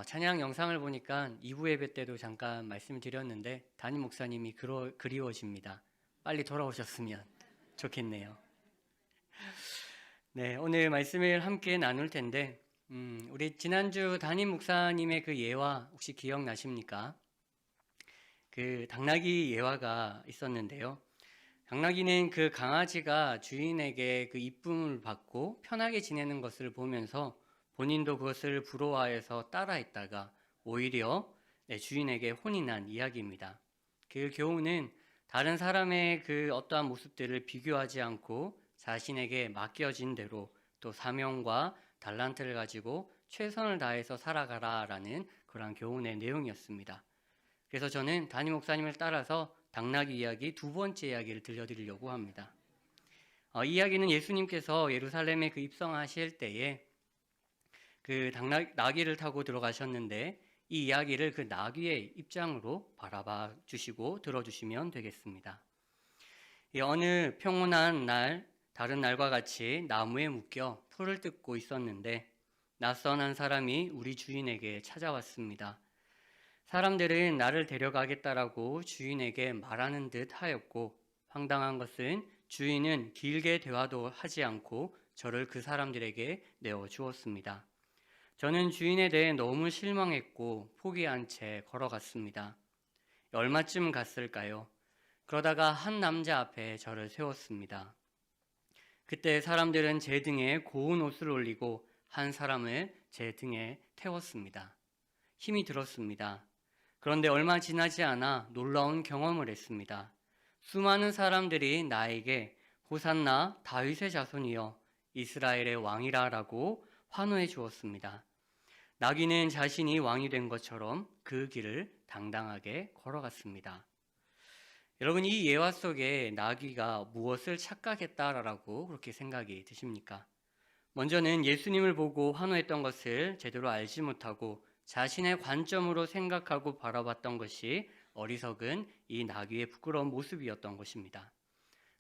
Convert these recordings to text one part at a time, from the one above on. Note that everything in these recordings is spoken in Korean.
찬양 영상을 보니까 2부 예배 때도 잠깐 말씀을 드렸는데 담임 목사님이 그리워집니다. 빨리 돌아오셨으면 좋겠네요. 네, 오늘 말씀을 함께 나눌 텐데 우리 지난주 담임 목사님의 그 예화 혹시 기억나십니까? 그 당나귀 예화가 있었는데요. 당나귀는 그 강아지가 주인에게 그 이쁨을 받고 편하게 지내는 것을 보면서 본인도 그것을 부러워해서 따라했다가 오히려 주인에게 혼이 난 이야기입니다. 그 교훈은 다른 사람의 그 어떠한 모습들을 비교하지 않고 자신에게 맡겨진 대로 또 사명과 달란트를 가지고 최선을 다해서 살아가라라는 그러한 교훈의 내용이었습니다. 그래서 저는 담임 목사님을 따라서 당나귀 이야기 두 번째 이야기를 들려드리려고 합니다. 이 이야기는 예수님께서 예루살렘에 그 입성하실 때에 그 나귀를 타고 들어가셨는데 이 이야기를 그 나귀의 입장으로 바라봐 주시고 들어주시면 되겠습니다. 어느 평온한 날, 다른 날과 같이 나무에 묶여 풀을 뜯고 있었는데 낯선 한 사람이 우리 주인에게 찾아왔습니다. 사람들은 나를 데려가겠다라고 주인에게 말하는 듯 하였고 황당한 것은 주인은 길게 대화도 하지 않고 저를 그 사람들에게 내어주었습니다. 저는 주인에 대해 너무 실망했고 포기한 채 걸어갔습니다. 얼마쯤 갔을까요? 그러다가 한 남자 앞에 저를 세웠습니다. 그때 사람들은 제 등에 고운 옷을 올리고 한 사람을 제 등에 태웠습니다. 힘이 들었습니다. 그런데 얼마 지나지 않아 놀라운 경험을 했습니다. 수많은 사람들이 나에게 호산나 다윗의 자손이여 이스라엘의 왕이라라고 환호해 주었습니다. 나귀는 자신이 왕이 된 것처럼 그 길을 당당하게 걸어갔습니다. 여러분, 이 예화 속에 나귀가 무엇을 착각했다라고 그렇게 생각이 드십니까? 먼저는 예수님을 보고 환호했던 것을 제대로 알지 못하고 자신의 관점으로 생각하고 바라봤던 것이 어리석은 이 나귀의 부끄러운 모습이었던 것입니다.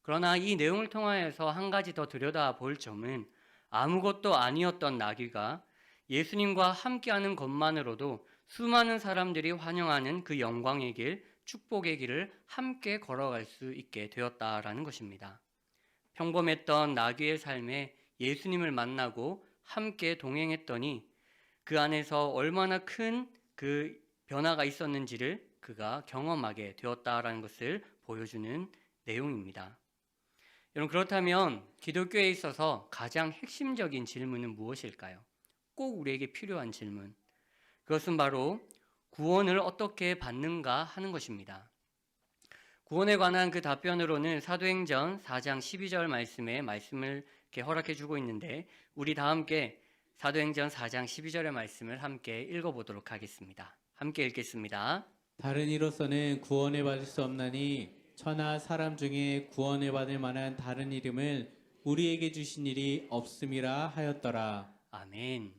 그러나 이 내용을 통하여서 한 가지 더 들여다볼 점은 아무것도 아니었던 나귀가 예수님과 함께하는 것만으로도 수많은 사람들이 환영하는 그 영광의 길, 축복의 길을 함께 걸어갈 수 있게 되었다라는 것입니다. 평범했던 나귀의 삶에 예수님을 만나고 함께 동행했더니 그 안에서 얼마나 큰 그 변화가 있었는지를 그가 경험하게 되었다라는 것을 보여주는 내용입니다. 여러분, 그렇다면 기독교에 있어서 가장 핵심적인 질문은 무엇일까요? 꼭 우리에게 필요한 질문. 그것은 바로 구원을 어떻게 받는가 하는 것입니다. 구원에 관한 그 답변으로는 사도행전 4장 12절 말씀을 이렇게 허락해 주고 있는데 우리 다 함께 사도행전 4장 12절의 말씀을 함께 읽어보도록 하겠습니다. 함께 읽겠습니다. 다른 이로서는 구원을 받을 수 없나니 천하 사람 중에 구원을 받을 만한 다른 이름을 우리에게 주신 일이 없음이라 하였더라. 아멘.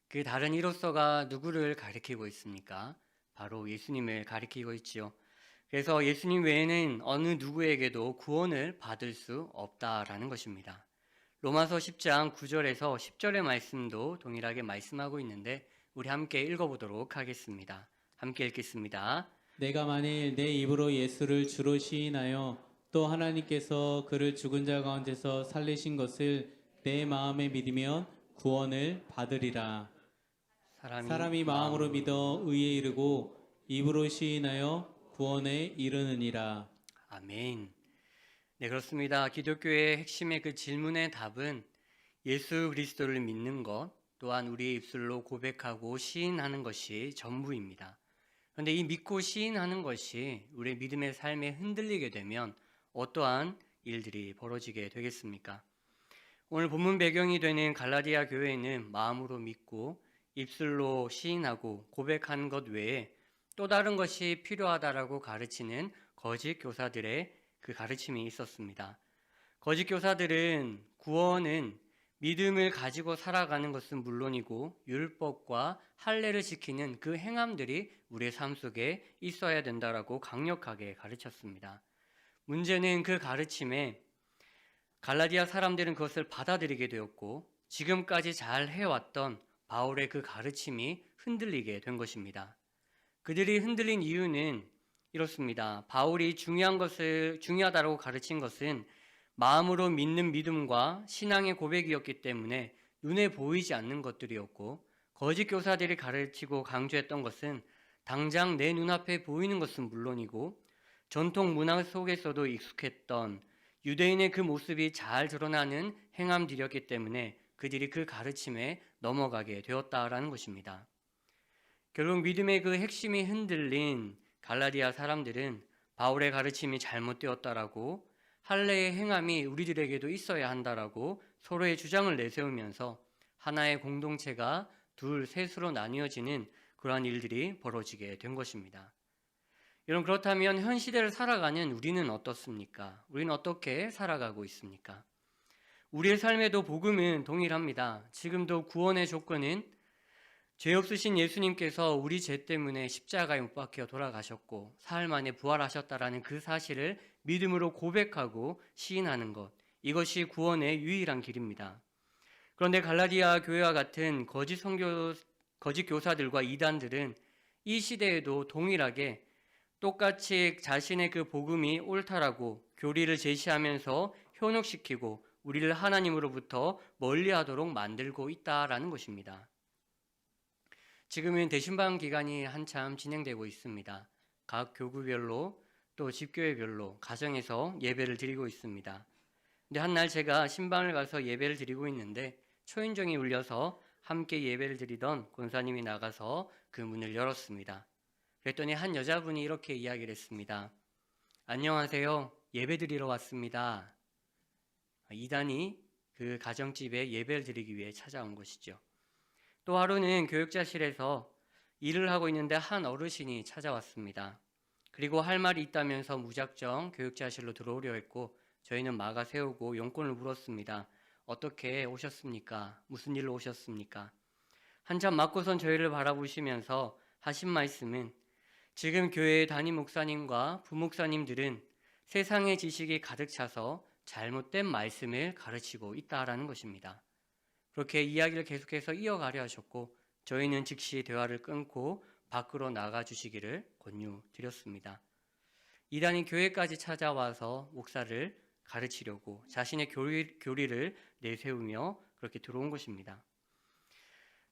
그 다른 이로서가 누구를 가리키고 있습니까? 바로 예수님을 가리키고 있지요. 그래서 예수님 외에는 어느 누구에게도 구원을 받을 수 없다라는 것입니다. 로마서 10장 9절에서 10절의 말씀도 동일하게 말씀하고 있는데 우리 함께 읽어보도록 하겠습니다. 함께 읽겠습니다. 내가 만일 내 입으로 예수를 주로 시인하여 또 하나님께서 그를 죽은 자 가운데서 살리신 것을 내 마음에 믿으면 구원을 받으리라. 사람이 마음으로 믿어 의에 이르고 입으로 시인하여 구원에 이르느니라. 아멘. 네, 그렇습니다. 기독교의 핵심의 그 질문의 답은 예수 그리스도를 믿는 것, 또한 우리의 입술로 고백하고 시인하는 것이 전부입니다. 그런데 이 믿고 시인하는 것이 우리의 믿음의 삶에 흔들리게 되면 어떠한 일들이 벌어지게 되겠습니까? 오늘 본문 배경이 되는 갈라디아 교회는 마음으로 믿고 입술로 시인하고 고백하는 것 외에 또 다른 것이 필요하다라고 가르치는 거짓 교사들의 그 가르침이 있었습니다. 거짓 교사들은 구원은 믿음을 가지고 살아가는 것은 물론이고 율법과 할례를 지키는 그 행함들이 우리의 삶 속에 있어야 된다라고 강력하게 가르쳤습니다. 문제는 그 가르침에 갈라디아 사람들은 그것을 받아들이게 되었고 지금까지 잘 해왔던 바울의 그 가르침이 흔들리게 된 것입니다. 그들이 흔들린 이유는 이렇습니다. 바울이 중요하다고 가르친 것은 마음으로 믿는 믿음과 신앙의 고백이었기 때문에 눈에 보이지 않는 것들이었고, 거짓 교사들이 가르치고 강조했던 것은 당장 내 눈앞에 보이는 것은 물론이고 전통 문화 속에서도 익숙했던 유대인의 그 모습이 잘 드러나는 행함들이었기 때문에 그들이 그 가르침에 넘어가게 되었다라는 것입니다. 결국 믿음의 그 핵심이 흔들린 갈라디아 사람들은 바울의 가르침이 잘못되었다라고, 할례의 행함이 우리들에게도 있어야 한다라고 서로의 주장을 내세우면서 하나의 공동체가 둘, 셋으로 나뉘어지는 그러한 일들이 벌어지게 된 것입니다. 여러분, 그렇다면 현 시대를 살아가는 우리는 어떻습니까? 우리는 어떻게 살아가고 있습니까? 우리의 삶에도 복음은 동일합니다. 지금도 구원의 조건은 죄 없으신 예수님께서 우리 죄 때문에 십자가에 못 박혀 돌아가셨고 사흘 만에 부활하셨다라는 그 사실을 믿음으로 고백하고 시인하는 것, 이것이 구원의 유일한 길입니다. 그런데 갈라디아 교회와 같은 거짓 교사들과 이단들은 이 시대에도 동일하게 똑같이 자신의 그 복음이 옳다라고 교리를 제시하면서 현혹시키고 우리를 하나님으로부터 멀리하도록 만들고 있다라는 것입니다. 지금은 대신방 기간이 한참 진행되고 있습니다. 각 교구별로 또 집교회별로 가정에서 예배를 드리고 있습니다. 근데 한날 제가 신방을 가서 예배를 드리고 있는데 초인종이 울려서 함께 예배를 드리던 권사님이 나가서 그 문을 열었습니다. 그랬더니 한 여자분이 이렇게 이야기를 했습니다. 안녕하세요. 예배 드리러 왔습니다. 이단이 그 가정집에 예배를 드리기 위해 찾아온 것이죠. 또 하루는 교육자실에서 일을 하고 있는데 한 어르신이 찾아왔습니다. 그리고 할 말이 있다면서 무작정 교육자실로 들어오려 했고 저희는 막아 세우고 용건을 물었습니다. 어떻게 오셨습니까? 무슨 일로 오셨습니까? 한참 맞고선 저희를 바라보시면서 하신 말씀은 지금 교회의 담임 목사님과 부목사님들은 세상의 지식이 가득 차서 잘못된 말씀을 가르치고 있다라는 것입니다. 그렇게 이야기를 계속해서 이어가려 하셨고 저희는 즉시 대화를 끊고 밖으로 나가 주시기를 권유드렸습니다. 이단이 교회까지 찾아와서 목사를 가르치려고 자신의 교리를 내세우며 그렇게 들어온 것입니다.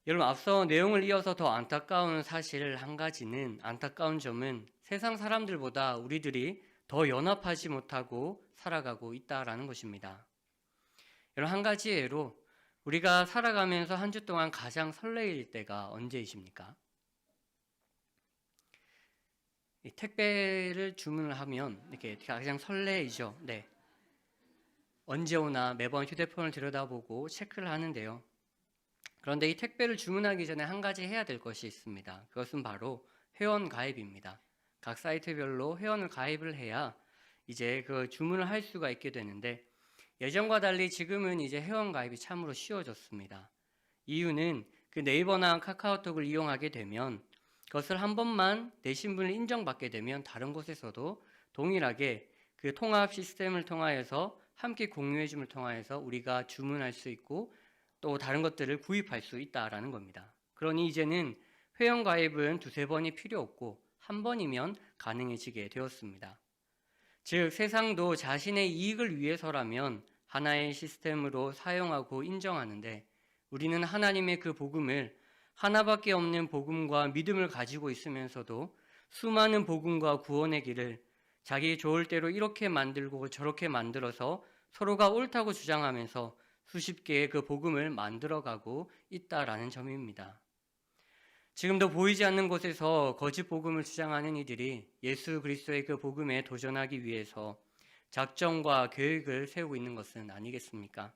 여러분, 앞서 내용을 이어서 더 안타까운 사실 한 가지는, 안타까운 점은 세상 사람들보다 우리들이 더 연합하지 못하고 살아가고 있다라는 것입니다. 여러분, 한 가지 예로 우리가 살아가면서 한 주 동안 가장 설레일 때가 언제이십니까? 택배를 주문을 하면 이렇게 가장 설레이죠. 네. 언제 오나 매번 휴대폰을 들여다보고 체크를 하는데요. 그런데 이 택배를 주문하기 전에 한 가지 해야 될 것이 있습니다. 그것은 바로 회원 가입입니다. 각 사이트별로 회원을 가입을 해야 이제 그 주문을 할 수가 있게 되는데, 예전과 달리 지금은 이제 회원 가입이 참으로 쉬워졌습니다. 이유는 그 네이버나 카카오톡을 이용하게 되면 그것을 한 번만 내 신분을 인정받게 되면 다른 곳에서도 동일하게 그 통합 시스템을 통하여서 함께 공유해줌을 통하여서 우리가 주문할 수 있고 또 다른 것들을 구입할 수 있다라는 겁니다. 그러니 이제는 회원 가입은 두세 번이 필요 없고 한 번이면 가능해지게 되었습니다. 즉 세상도 자신의 이익을 위해서라면 하나의 시스템으로 사용하고 인정하는데, 우리는 하나님의 그 복음을 하나밖에 없는 복음과 믿음을 가지고 있으면서도 수많은 복음과 구원의 길을 자기 좋을 대로 이렇게 만들고 저렇게 만들어서 서로가 옳다고 주장하면서 수십 개의 그 복음을 만들어가고 있다라는 점입니다. 지금도 보이지 않는 곳에서 거짓 복음을 주장하는 이들이 예수 그리스도의 그 복음에 도전하기 위해서 작정과 계획을 세우고 있는 것은 아니겠습니까?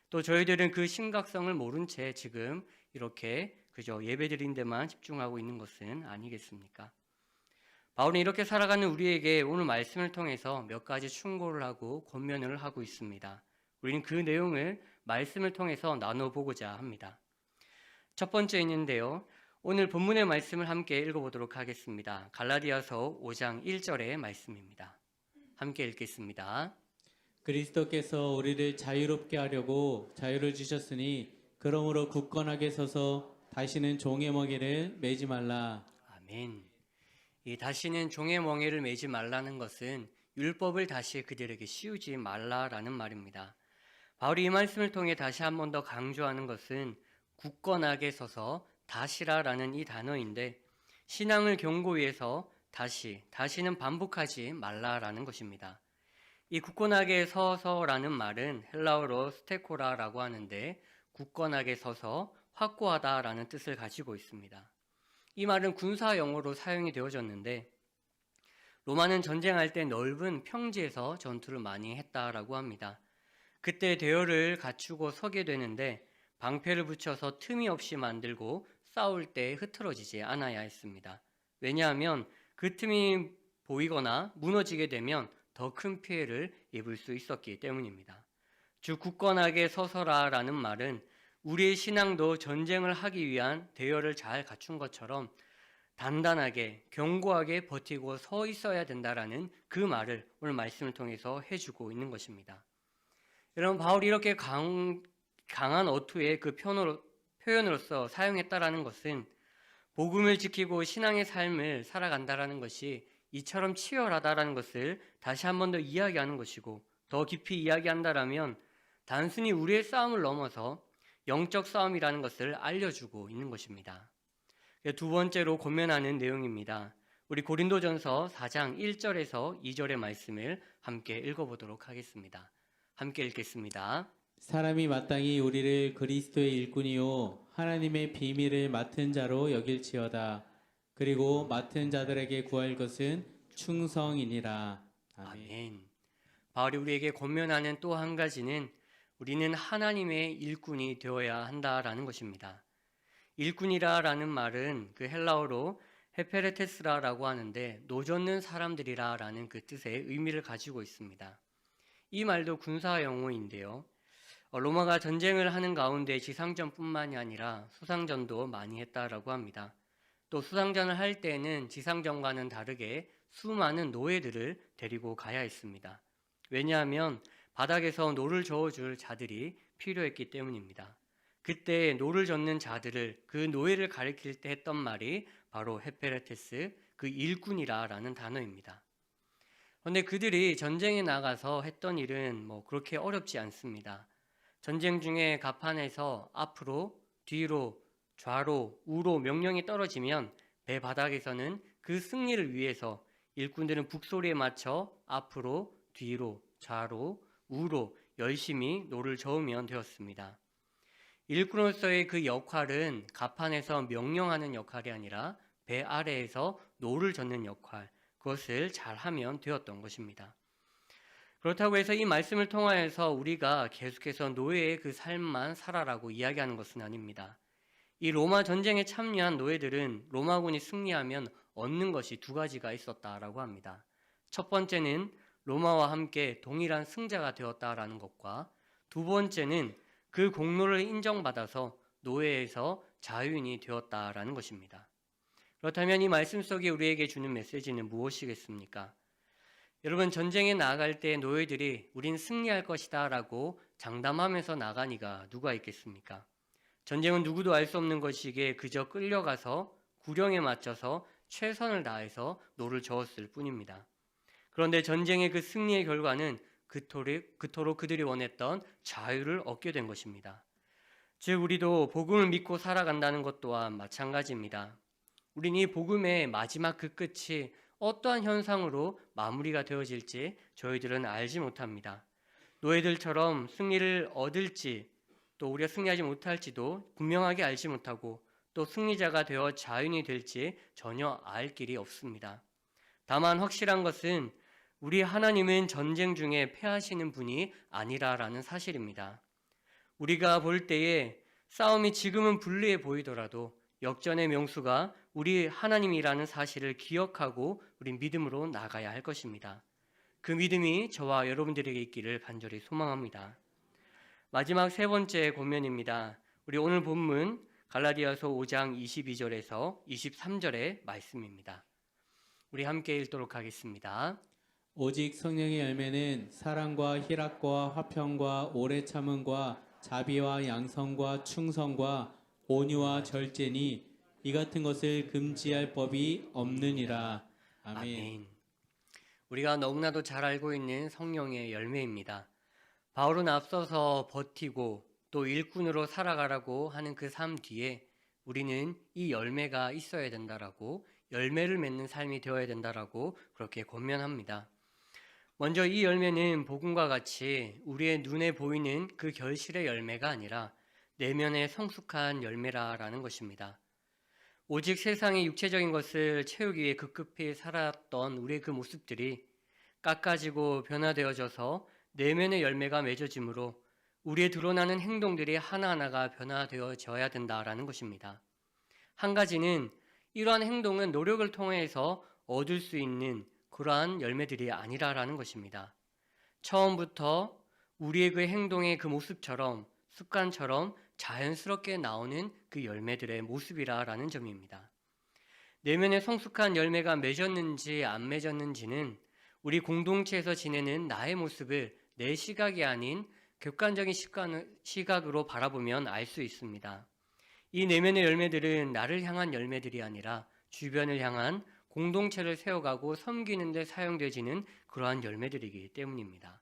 또 저희들은 그 심각성을 모른 채 지금 이렇게 그저 예배드린 데만 집중하고 있는 것은 아니겠습니까? 바울은 이렇게 살아가는 우리에게 오늘 말씀을 통해서 몇 가지 충고를 하고 권면을 하고 있습니다. 우리는 그 내용을 말씀을 통해서 나눠보고자 합니다. 첫 번째 있는데요. 오늘 본문의 말씀을 함께 읽어보도록 하겠습니다. 갈라디아서 5장 1절의 말씀입니다. 함께 읽겠습니다. 그리스도께서 우리를 자유롭게 하려고 자유를 주셨으니 그러므로 굳건하게 서서 다시는 종의 멍에를 매지 말라. 아멘. 이 다시는 종의 멍에를 매지 말라는 것은 율법을 다시 그들에게 씌우지 말라라는 말입니다. 바울이 이 말씀을 통해 다시 한 번 더 강조하는 것은 굳건하게 서서 다시라라는 이 단어인데 신앙을 견고히 해서 다시는 반복하지 말라라는 것입니다. 이 굳건하게 서서라는 말은 헬라어로 스테코라라고 하는데 굳건하게 서서 확고하다라는 뜻을 가지고 있습니다. 이 말은 군사 용어로 사용이 되어졌는데 로마는 전쟁할 때 넓은 평지에서 전투를 많이 했다라고 합니다. 그때 대열을 갖추고 서게 되는데 방패를 붙여서 틈이 없이 만들고 싸울 때 흐트러지지 않아야 했습니다. 왜냐하면 그 틈이 보이거나 무너지게 되면 더 큰 피해를 입을 수 있었기 때문입니다. 주 굳건하게 서서라라는 말은 우리의 신앙도 전쟁을 하기 위한 대열을 잘 갖춘 것처럼 단단하게 견고하게 버티고 서 있어야 된다라는 그 말을 오늘 말씀을 통해서 해주고 있는 것입니다. 여러분, 바울이 이렇게 강한 어투의 그 표현으로서 사용했다라는 것은 복음을 지키고 신앙의 삶을 살아간다라는 것이 이처럼 치열하다라는 것을 다시 한 번 더 이야기하는 것이고, 더 깊이 이야기한다라면 단순히 우리의 싸움을 넘어서 영적 싸움이라는 것을 알려주고 있는 것입니다. 두 번째로 고면하는 내용입니다. 우리 고린도전서 4장 1절에서 2절의 말씀을 함께 읽어보도록 하겠습니다. 함께 읽겠습니다. 사람이 마땅히 우리를 그리스도의 일꾼이요 하나님의 비밀을 맡은 자로 여길지어다. 그리고 맡은 자들에게 구할 것은 충성이니라. 아멘. 아멘. 바울이 우리에게 권면하는 또 한 가지는 우리는 하나님의 일꾼이 되어야 한다라는 것입니다. 일꾼이라라는 말은 그 헬라어로 헤페레테스라라고 하는데 노젓는 사람들이라라는 그 뜻의 의미를 가지고 있습니다. 이 말도 군사 용어인데요. 로마가 전쟁을 하는 가운데 지상전뿐만이 아니라 수상전도 많이 했다라고 합니다. 또 수상전을 할 때는 지상전과는 다르게 수많은 노예들을 데리고 가야 했습니다. 왜냐하면 바닥에서 노를 저어줄 자들이 필요했기 때문입니다. 그때 노를 젓는 자들을, 그 노예를 가리킬 때 했던 말이 바로 헤페레테스, 그 일꾼이라라는 단어입니다. 그런데 그들이 전쟁에 나가서 했던 일은 그렇게 어렵지 않습니다. 전쟁 중에 갑판에서 앞으로, 뒤로, 좌로, 우로 명령이 떨어지면 배 바닥에서는 그 승리를 위해서 일꾼들은 북소리에 맞춰 앞으로, 뒤로, 좌로, 우로 열심히 노를 저으면 되었습니다. 일꾼으로서의 그 역할은 갑판에서 명령하는 역할이 아니라 배 아래에서 노를 젓는 역할, 그것을 잘하면 되었던 것입니다. 그렇다고 해서 이 말씀을 통하여서 우리가 계속해서 노예의 그 삶만 살아라고 이야기하는 것은 아닙니다. 이 로마 전쟁에 참여한 노예들은 로마군이 승리하면 얻는 것이 두 가지가 있었다라고 합니다. 첫 번째는 로마와 함께 동일한 승자가 되었다라는 것과 두 번째는 그 공로를 인정받아서 노예에서 자유인이 되었다라는 것입니다. 그렇다면 이 말씀 속에 우리에게 주는 메시지는 무엇이겠습니까? 여러분, 전쟁에 나아갈 때 노예들이 우린 승리할 것이다 라고 장담하면서 나가니가 누가 있겠습니까? 전쟁은 누구도 알 수 없는 것이기에 그저 끌려가서 구령에 맞춰서 최선을 다해서 노를 저었을 뿐입니다. 그런데 전쟁의 그 승리의 결과는 그토록 그들이 원했던 자유를 얻게 된 것입니다. 즉 우리도 복음을 믿고 살아간다는 것 또한 마찬가지입니다. 우린 이 복음의 마지막 그 끝이 어떠한 현상으로 마무리가 되어질지 저희들은 알지 못합니다. 노예들처럼 승리를 얻을지 또 우리가 승리하지 못할지도 분명하게 알지 못하고 또 승리자가 되어 자유인이 될지 전혀 알 길이 없습니다. 다만 확실한 것은 우리 하나님은 전쟁 중에 패하시는 분이 아니라라는 사실입니다. 우리가 볼 때에 싸움이 지금은 불리해 보이더라도 역전의 명수가 우리 하나님이라는 사실을 기억하고 우리 믿음으로 나가야 할 것입니다. 그 믿음이 저와 여러분들에게 있기를 간절히 소망합니다. 마지막 세 번째 권면입니다. 우리 오늘 본문 갈라디아서 5장 22절에서 23절의 말씀입니다. 우리 함께 읽도록 하겠습니다. 오직 성령의 열매는 사랑과 희락과 화평과 오래 참음과 자비와 양성과 충성과 온유와 절제니 이 같은 것을 금지할 법이 없느니라. 아멘. 아멘. 우리가 너무나도 잘 알고 있는 성령의 열매입니다. 바울은 앞서서 버티고 또 일꾼으로 살아가라고 하는 그 삶 뒤에 우리는 이 열매가 있어야 된다라고, 열매를 맺는 삶이 되어야 된다라고 그렇게 권면합니다. 먼저 이 열매는 복음과 같이 우리의 눈에 보이는 그 결실의 열매가 아니라 내면의 성숙한 열매라라는 것입니다. 오직 세상의 육체적인 것을 채우기 위해 급급히 살았던 우리의 그 모습들이 깎아지고 변화되어져서 내면의 열매가 맺어지므로 우리의 드러나는 행동들이 하나하나가 변화되어져야 된다라는 것입니다. 한 가지는 이러한 행동은 노력을 통해서 얻을 수 있는 그러한 열매들이 아니라라는 것입니다. 처음부터 우리의 그 행동의 그 모습처럼, 습관처럼 자연스럽게 나오는 그 열매들의 모습이라는 점입니다. 내면의 성숙한 열매가 맺었는지 안 맺었는지는 우리 공동체에서 지내는 나의 모습을 내 시각이 아닌 객관적인 시각으로 바라보면 알 수 있습니다. 이 내면의 열매들은 나를 향한 열매들이 아니라 주변을 향한 공동체를 세워가고 섬기는 데 사용되지는 그러한 열매들이기 때문입니다.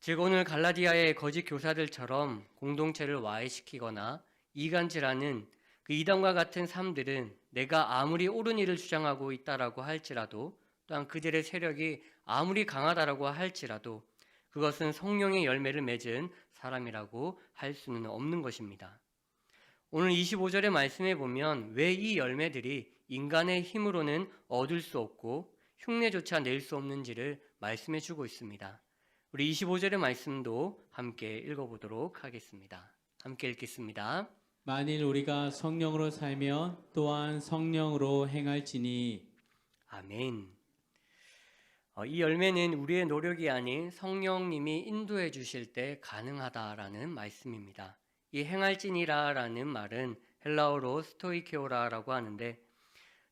즉 오늘 갈라디아의 거짓 교사들처럼 공동체를 와해시키거나 이간질하는 그 이단과 같은 삶들은 내가 아무리 옳은 일을 주장하고 있다라고 할지라도, 또한 그들의 세력이 아무리 강하다라고 할지라도 그것은 성령의 열매를 맺은 사람이라고 할 수는 없는 것입니다. 오늘 25절의 말씀에 보면 왜 이 열매들이 인간의 힘으로는 얻을 수 없고 흉내조차 낼 수 없는지를 말씀해 주고 있습니다. 우리 25절의 말씀도 함께 읽어보도록 하겠습니다. 함께 읽겠습니다. 만일 우리가 성령으로 살면 또한 성령으로 행할지니. 아멘. 이 열매는 우리의 노력이 아닌 성령님이 인도해 주실 때 가능하다라는 말씀입니다. 이 행할지니라라는 말은 헬라어로 스토이케오라라고 하는데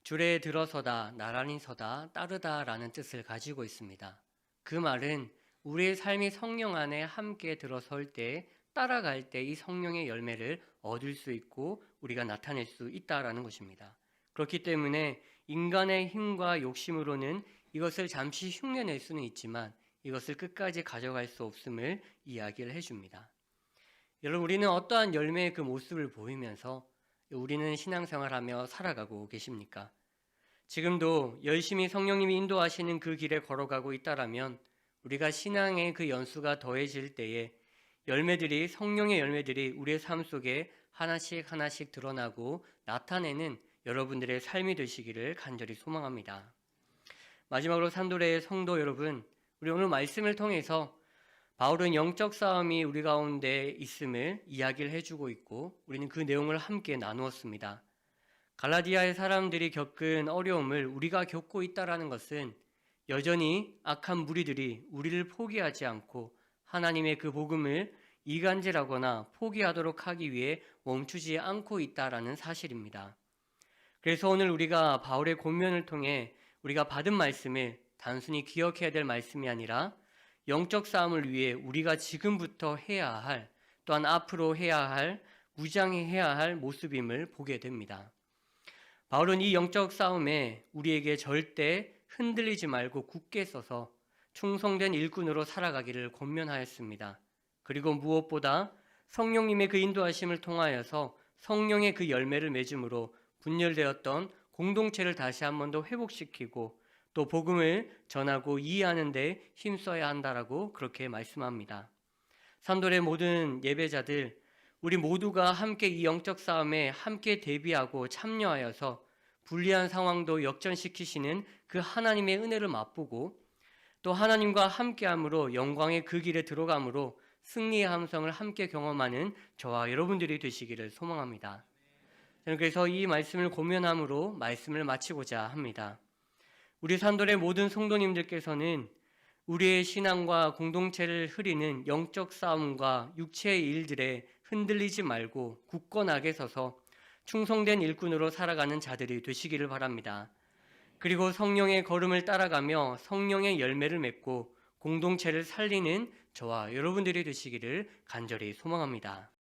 줄에 들어서다, 나란히 서다, 따르다라는 뜻을 가지고 있습니다. 그 말은 우리의 삶이 성령 안에 함께 들어설 때, 따라갈 때 이 성령의 열매를 얻을 수 있고 우리가 나타낼 수 있다라는 것입니다. 그렇기 때문에 인간의 힘과 욕심으로는 이것을 잠시 흉내낼 수는 있지만 이것을 끝까지 가져갈 수 없음을 이야기를 해줍니다. 여러분, 우리는 어떠한 열매의 그 모습을 보이면서 우리는 신앙생활하며 살아가고 계십니까? 지금도 열심히 성령님이 인도하시는 그 길에 걸어가고 있다라면 우리가 신앙의 그 연수가 더해질 때에 열매들이, 성령의 열매들이 우리의 삶 속에 하나씩 하나씩 드러나고 나타내는 여러분들의 삶이 되시기를 간절히 소망합니다. 마지막으로 산도레의 성도 여러분, 우리 오늘 말씀을 통해서 바울은 영적 싸움이 우리 가운데 있음을 이야기를 해주고 있고 우리는 그 내용을 함께 나누었습니다. 갈라디아의 사람들이 겪은 어려움을 우리가 겪고 있다는 것은 여전히 악한 무리들이 우리를 포기하지 않고 하나님의 그 복음을 이간질하거나 포기하도록 하기 위해 멈추지 않고 있다는 사실입니다. 그래서 오늘 우리가 바울의 권면을 통해 우리가 받은 말씀을 단순히 기억해야 될 말씀이 아니라 영적 싸움을 위해 우리가 지금부터 해야 할, 또한 앞으로 해야 할, 무장해야 할 모습임을 보게 됩니다. 바울은 이 영적 싸움에 우리에게 절대 흔들리지 말고 굳게 서서 충성된 일꾼으로 살아가기를 권면하였습니다. 그리고 무엇보다 성령님의 그 인도하심을 통하여서 성령의 그 열매를 맺음으로 분열되었던 공동체를 다시 한 번 더 회복시키고 또 복음을 전하고 이해하는 데 힘써야 한다라고 그렇게 말씀합니다. 산돌의 모든 예배자들, 우리 모두가 함께 이 영적 싸움에 함께 대비하고 참여하여서 불리한 상황도 역전시키시는 그 하나님의 은혜를 맛보고 또 하나님과 함께함으로 영광의 그 길에 들어감으로 승리의 함성을 함께 경험하는 저와 여러분들이 되시기를 소망합니다. 저는 그래서 이 말씀을 고면함으로 말씀을 마치고자 합니다. 우리 산돌의 모든 성도님들께서는 우리의 신앙과 공동체를 흐리는 영적 싸움과 육체의 일들에 흔들리지 말고 굳건하게 서서 충성된 일꾼으로 살아가는 자들이 되시기를 바랍니다. 그리고 성령의 걸음을 따라가며 성령의 열매를 맺고 공동체를 살리는 저와 여러분들이 되시기를 간절히 소망합니다.